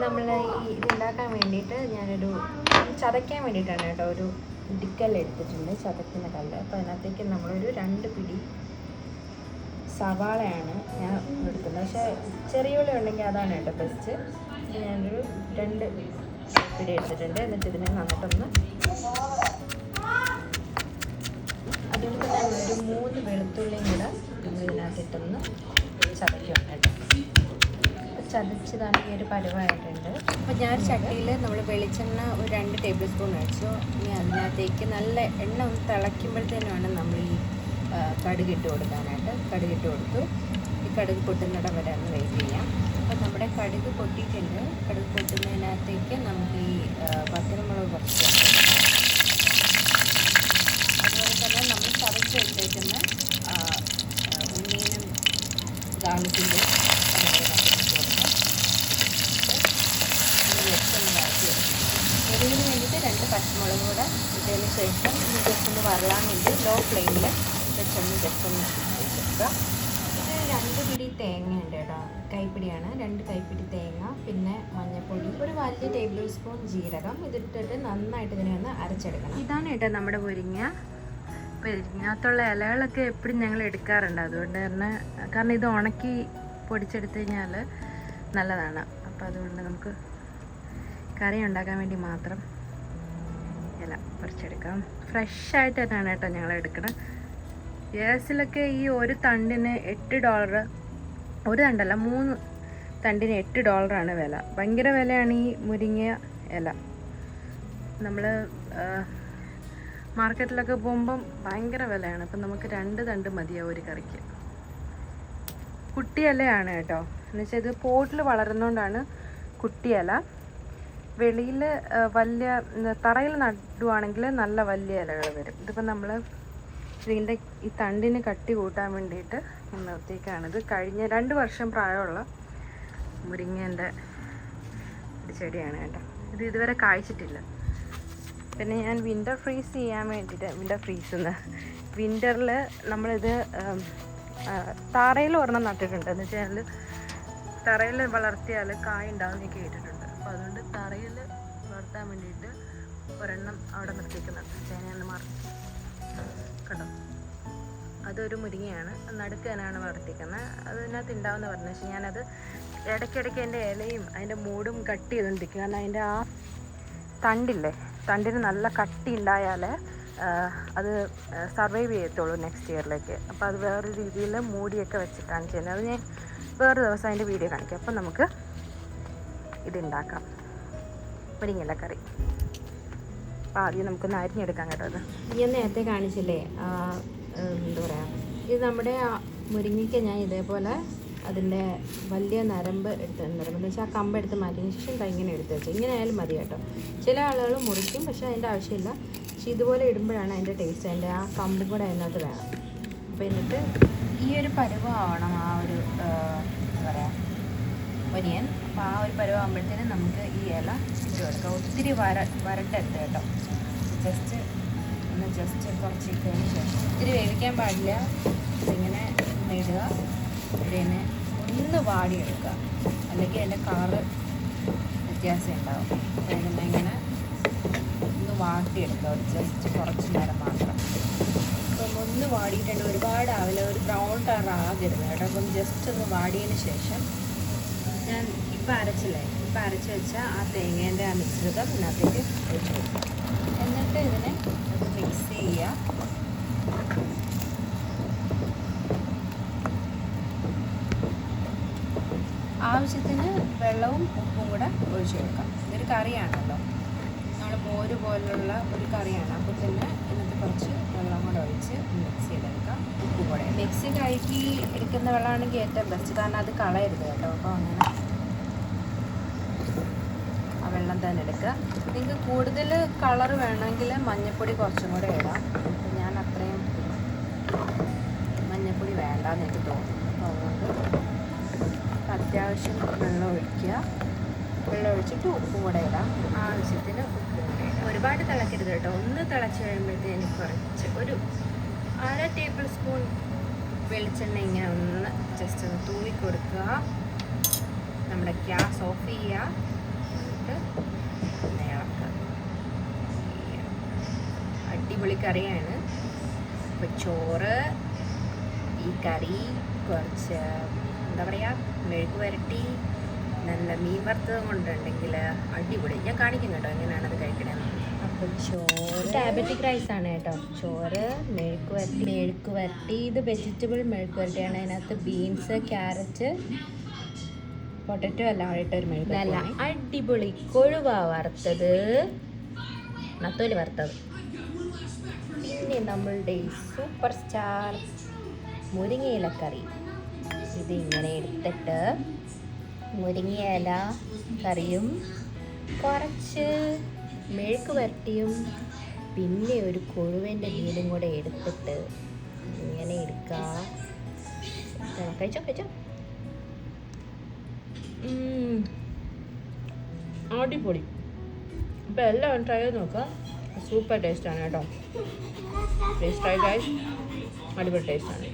നമ്മൾ ഈ ഇതുണ്ടാക്കാൻ വേണ്ടിയിട്ട് ഞാനൊരു ചതയ്ക്കാൻ വേണ്ടിയിട്ടാണ് കേട്ടോ ഒരു ഇടിക്കല്ല് എടുത്തിട്ടുണ്ട്, ചതക്കുന്ന കല്ല്. അപ്പോൾ അതിനകത്തേക്ക് നമ്മളൊരു 2 പിടി സവാളയാണ് ഞാൻ എടുക്കുന്നത്. പക്ഷേ ചെറിയ ഉള്ളി ഉണ്ടെങ്കിൽ അതാണ് കേട്ടോ ബെസ്റ്റ്. ഞാനൊരു 2 പിടി എടുത്തിട്ടുണ്ട്. എന്നിട്ട് ഇതിനെ നന്നിട്ടൊന്ന് അതുകൊണ്ട് തന്നെ നമ്മളൊരു 3 വെളുത്തുള്ളിയും കൂടെ നമ്മൾ ഇതിനകത്തിട്ടൊന്ന് ചതയ്ക്കണം കേട്ടോ. ചതച്ചതാണ് ഈ ഒരു പരുവായിട്ടുണ്ട്. അപ്പോൾ ഞാനൊരു ചട്ടിയിൽ നമ്മൾ വെളിച്ചെണ്ണ ഒരു 2 ടേബിൾ സ്പൂൺ ഒഴിച്ചു. ഇനി അതിനകത്തേക്ക് നല്ല എണ്ണ ഒന്ന് തിളയ്ക്കുമ്പോഴത്തേനാണ് നമ്മൾ ഈ കടുകിട്ട് കൊടുക്കാനായിട്ട്. കടുകിട്ട് കൊടുത്തു. ഈ കടുക് പൊട്ടുന്നിടം വരെ ഒന്ന് വെയിറ്റ് ചെയ്യാം. അപ്പോൾ നമ്മുടെ കടുക് പൊട്ടിയിട്ടുണ്ട്. കടുക് പൊട്ടുന്നതിനകത്തേക്ക് നമുക്ക് ഈ പച്ചമുളക് കുറച്ച് അതുപോലെ തന്നെ നമ്മൾ ചതച്ച് വെച്ചേക്കുന്ന ഉള്ളിയും ഗാർലിക്കിൻ്റെ എരിവിന് വേണ്ടിയിട്ട് 2 പച്ചമുളക് കൂടെ ഇട്ടതിന് ശേഷം ഇത് ജസ്റ്റ് ഒന്ന് വറലാൻ വേണ്ടി ലോ ഫ്ലെയിമിൽ വെച്ചൊന്ന് ജസ്റ്റ് ഒന്ന് വെച്ചെടുക്കുക. ഇത് 2 പിടി തേങ്ങ ഉണ്ട് കേട്ടോ, കൈപ്പിടിയാണ്. 2 കൈപ്പിടി തേങ്ങ, പിന്നെ മഞ്ഞൾപ്പൊടി, ഒരു വലിയ ടേബിൾ സ്പൂൺ ജീരകം. ഇതിട്ടിട്ട് നന്നായിട്ട് ഇതിനെ ഒന്ന് അരച്ചെടുക്കണം. ഇതാണ് കേട്ടോ നമ്മുടെ മുരിങ്ങ. അപ്പോൾ ഇതിനകത്തുള്ള ഇലകളൊക്കെ എപ്പോഴും ഞങ്ങൾ എടുക്കാറുണ്ട്. അതുകൊണ്ട് തന്നെ കാരണം ഇത് ഉണക്കി പൊടിച്ചെടുത്ത് കഴിഞ്ഞാൽ നല്ലതാണ്. അപ്പോൾ അതുകൊണ്ട് നമുക്ക് കറി ഉണ്ടാക്കാൻ വേണ്ടി മാത്രം ഇല പറിച്ചെടുക്കാം. ഫ്രഷായിട്ട് തന്നെയാണ് കേട്ടോ ഞങ്ങൾ എടുക്കണം. ഗ്യാസിലൊക്കെ ഈ ഒരു തണ്ടിന് $8, ഒരു തണ്ടല്ല 3 തണ്ടിന് $8 വില. ഭയങ്കര വിലയാണ് ഈ മുരിങ്ങ ഇല. നമ്മൾ മാർക്കറ്റിലൊക്കെ പോകുമ്പം ഭയങ്കര വിലയാണ്. അപ്പം നമുക്ക് 2 തണ്ട് മതിയാവും ഒരു കറിക്ക്. കുട്ടിയിലയാണ് കേട്ടോ, എന്നുവെച്ചാൽ ഇത് പോട്ടിൽ വളരുന്നതുകൊണ്ടാണ് കുട്ടിയില. വെളിയിൽ വലിയ തറയിൽ നടുവാണെങ്കിൽ നല്ല വലിയ ഇലകൾ വരും. ഇതിപ്പോൾ നമ്മൾ ഇതിൻ്റെ ഈ തണ്ടിന് കട്ടി കൂട്ടാൻ വേണ്ടിയിട്ട് നിർത്തിയേക്കാണിത്. കഴിഞ്ഞ 2 വർഷം പ്രായമുള്ള മുരിങ്ങേൻ്റെ ഒരു ചെടിയാണ് കേട്ടോ. ഇത് ഇതുവരെ കായ്ച്ചിട്ടില്ല. പിന്നെ ഞാൻ വിൻ്റർ ഫ്രീസ് ചെയ്യാൻ വേണ്ടിയിട്ട് വിൻ്ററിൽ നമ്മളിത് തറയിൽ ഒരെണ്ണം നട്ടിട്ടുണ്ട്. എന്ന് വെച്ചാൽ തറയിൽ വളർത്തിയാൽ കായ ഉണ്ടാവുമെന്ന് കേട്ടിട്ടുണ്ട്. അപ്പോൾ അതുകൊണ്ട് തറയിൽ വളർത്താൻ വേണ്ടിയിട്ട് ഒരെണ്ണം അവിടെ നിർത്തിക്കുന്നുണ്ട്. ചേനയെന്ന് മാറി കണ്ടോ, അതൊരു മുരിങ്ങയാണ്. നടുക്ക് തന്നെയാണ് വളർത്തിക്കുന്നത്. അതിനകത്ത് ഉണ്ടാവുമെന്ന് പറഞ്ഞു. പക്ഷേ ഞാനത് ഇടയ്ക്കിടയ്ക്ക് എൻ്റെ ഇലയും അതിൻ്റെ മൂടും കട്ട് ചെയ്തുകൊണ്ടിരിക്കും. കാരണം അതിൻ്റെ ആ തണ്ടില്ലേ, തണ്ടിന് നല്ല കട്ടി ഉണ്ടായാലേ അത് സർവൈവ് ചെയ്യത്തുള്ളൂ നെക്സ്റ്റ് ഇയറിലേക്ക്. അപ്പോൾ അത് വേറൊരു രീതിയിൽ മൂടിയൊക്കെ വെച്ചിട്ടാണ് ചെയ്യുന്നത്. അത് ഞാൻ വേറൊരു ദിവസം അതിൻ്റെ വീഡിയോ കാണിക്കാം. അപ്പം നമുക്ക് ഇതുണ്ടാക്കാം, മുരിങ്ങയില കറി. അപ്പോൾ ആദ്യം നമുക്കൊന്ന് അരിഞ്ഞെടുക്കാം കേട്ടോ. അത് ഞാൻ നേരത്തെ കാണിച്ചില്ലേ, എന്താ പറയുക, ഇത് നമ്മുടെ മുരിങ്ങയ്ക്ക് ഞാൻ ഇതേപോലെ അതിൻ്റെ വലിയ നരമ്പ് എന്ന് വെച്ചാൽ ആ കമ്പ് എടുത്ത് മാറ്റിയതിന് ശേഷം ഇങ്ങനെ എടുത്ത് വെച്ചാൽ ഇങ്ങനെ ആയാലും മതി കേട്ടോ. ചില ആളുകൾ മുറിക്കും, പക്ഷേ അതിൻ്റെ ആവശ്യമില്ല. പക്ഷേ ഇതുപോലെ ഇടുമ്പോഴാണ് അതിൻ്റെ ടേസ്റ്റ്. അതിൻ്റെ ആ കമ്പും കൂടെ അതിനകത്ത് വേണം. അപ്പോൾ എന്നിട്ട് ഈ ഒരു പരുവമാവണം ആ ഒരു എന്താ പറയുക ഒനിയൻ. അപ്പോൾ ആ ഒരു പരുവാകുമ്പോഴത്തേനും നമുക്ക് ഈ ഇല ഇട്ട് കൊടുക്കാം. ഒത്തിരി വരട്ടെടുത്ത് കേട്ടോ. ജസ്റ്റ് കുറച്ച് ഇട്ടതിന് ശേഷം ഒത്തിരി വേവിക്കാൻ പാടില്ല. ഇതിങ്ങനെ ഇടുക, ഇതിനെ ഒന്ന് വാടിയെടുക്കുക, അല്ലെങ്കിൽ അതിൻ്റെ കളറ് വ്യത്യാസം ഉണ്ടാവും. അപ്പോൾ ഇതിനെ ഇങ്ങനെ ഒന്ന് വാട്ടിയെടുക്കുക, ജസ്റ്റ് കുറച്ച് നേരം മാത്രം. അപ്പം ഒന്ന് വാടിയിട്ടുണ്ട്, ഒരുപാട് ആവില്ല, ഒരു ബ്രൗൺ കളർ ആകരുത് കേട്ടോ. അപ്പം ജസ്റ്റ് ഒന്ന് വാടിയതിന് ശേഷം ഞാൻ ഇപ്പം അരച്ച് വെച്ച ആ തേങ്ങേൻ്റെ ആ മിശ്രിതം ഇതിനകത്തേക്ക് ഒഴിച്ച് കൊടുക്കും. എന്നിട്ട് ഇതിനെ മിക്സ് ചെയ്യുക. ആവശ്യത്തിന് വെള്ളവും ഉപ്പും കൂടെ ഒഴിച്ച് കൊടുക്കാം. ഇതൊരു കറിയാണല്ലോ, നമ്മൾ മോര് പോലുള്ള ഒരു കറിയാണ്. അപ്പോൾ തന്നെ ഇതിനകത്ത് കുറച്ച് വെള്ളം കൂടെ ഒഴിച്ച് മിക്സ് ചെയ്തെടുക്കാം. ഉപ്പ് കൂടെ മിക്സി കഴുകി എടുക്കുന്ന വെള്ളമാണെങ്കിൽ ഏറ്റവും ബെസ്റ്റ്, കാരണം അത് കളയരുത് കേട്ടോ. അപ്പോൾ അങ്ങനെ ആ വെള്ളം തന്നെ എടുക്കുക. നിങ്ങൾക്ക് കൂടുതൽ കളർ വേണമെങ്കിൽ മഞ്ഞൾപ്പൊടി കുറച്ചും കൂടെ ഇടാം. അപ്പോൾ ഞാൻ അത്രയും മഞ്ഞൾപ്പൊടി വേണ്ടാന്ന് എനിക്ക് തോന്നുന്നു. അപ്പോൾ അതുകൊണ്ട് അത്യാവശ്യം വെള്ളം ഒഴിക്കുക. വെള്ളം ഒഴിച്ചിട്ട് ഉപ്പും കൂടെ ഇടാം. ആവശ്യത്തിന് ഉപ്പും കൂടെ ഇടാം. ഒരുപാട് തിളക്കരുത് കേട്ടോ. ഒന്ന് തിളച്ച് കഴിയുമ്പോഴത്തേന് കുറച്ച് ഒരു 1/2 ടേബിൾ സ്പൂൺ വെളിച്ചെണ്ണ ഇങ്ങനെ ഒന്ന് ജസ്റ്റ് ഒന്ന് തൂവി കൊടുക്കുക. നമ്മുടെ ഗ്യാസ് ഓഫ് ചെയ്യുക. കറിയാണ്. അപ്പോൾ ചോറ്, ഈ കറി, കുറച്ച് എന്താ പറയുക മെഴുക്ക് വരട്ടി, നല്ല മീൻ വറുത്തത് കൊണ്ടുണ്ടെങ്കിൽ അടിപൊളി. ഞാൻ കാണിക്കും കേട്ടോ എങ്ങനെയാണത് കഴിക്കണത്. അപ്പോൾ ചോറ് ഡയബറ്റിക് റൈസാണ് കേട്ടോ. ചോറ്, മെഴുക്ക് വരട്ടി. ഇത് വെജിറ്റബിൾ മെഴുക്ക് വരട്ടിയാണ്. അതിനകത്ത് ബീൻസ്, ക്യാരറ്റ്, പൊട്ടറ്റോ എല്ലാം ഇട്ടൊരു മെഴുക്ക്. നല്ല അടിപൊളി കൊഴുവ വറുത്തത്, നത്തോലി വറുത്തത്. പിന്നെ നമ്മളുടെ സൂപ്പർ സ്റ്റാർ മുരിങ്ങയിലക്കറി. ഇതിങ്ങനെ എടുത്തിട്ട് മുരിങ്ങയില കറിയും കുറച്ച് മെഴുക്ക് വരട്ടിയും പിന്നെ ഒരു കൊഴുവൻ്റെ മീനും കൂടെ എടുത്തിട്ട് ഇങ്ങനെ എടുക്കുക. കഴിച്ചോ. അടിപൊളി. അപ്പോൾ എല്ലാവരും ട്രൈ ചെയ്ത് നോക്കുക. സൂപ്പർ ടേസ്റ്റാണ് കേട്ടോ. Please try guys. അടിപൊളി ടേസ്റ്റാണ്.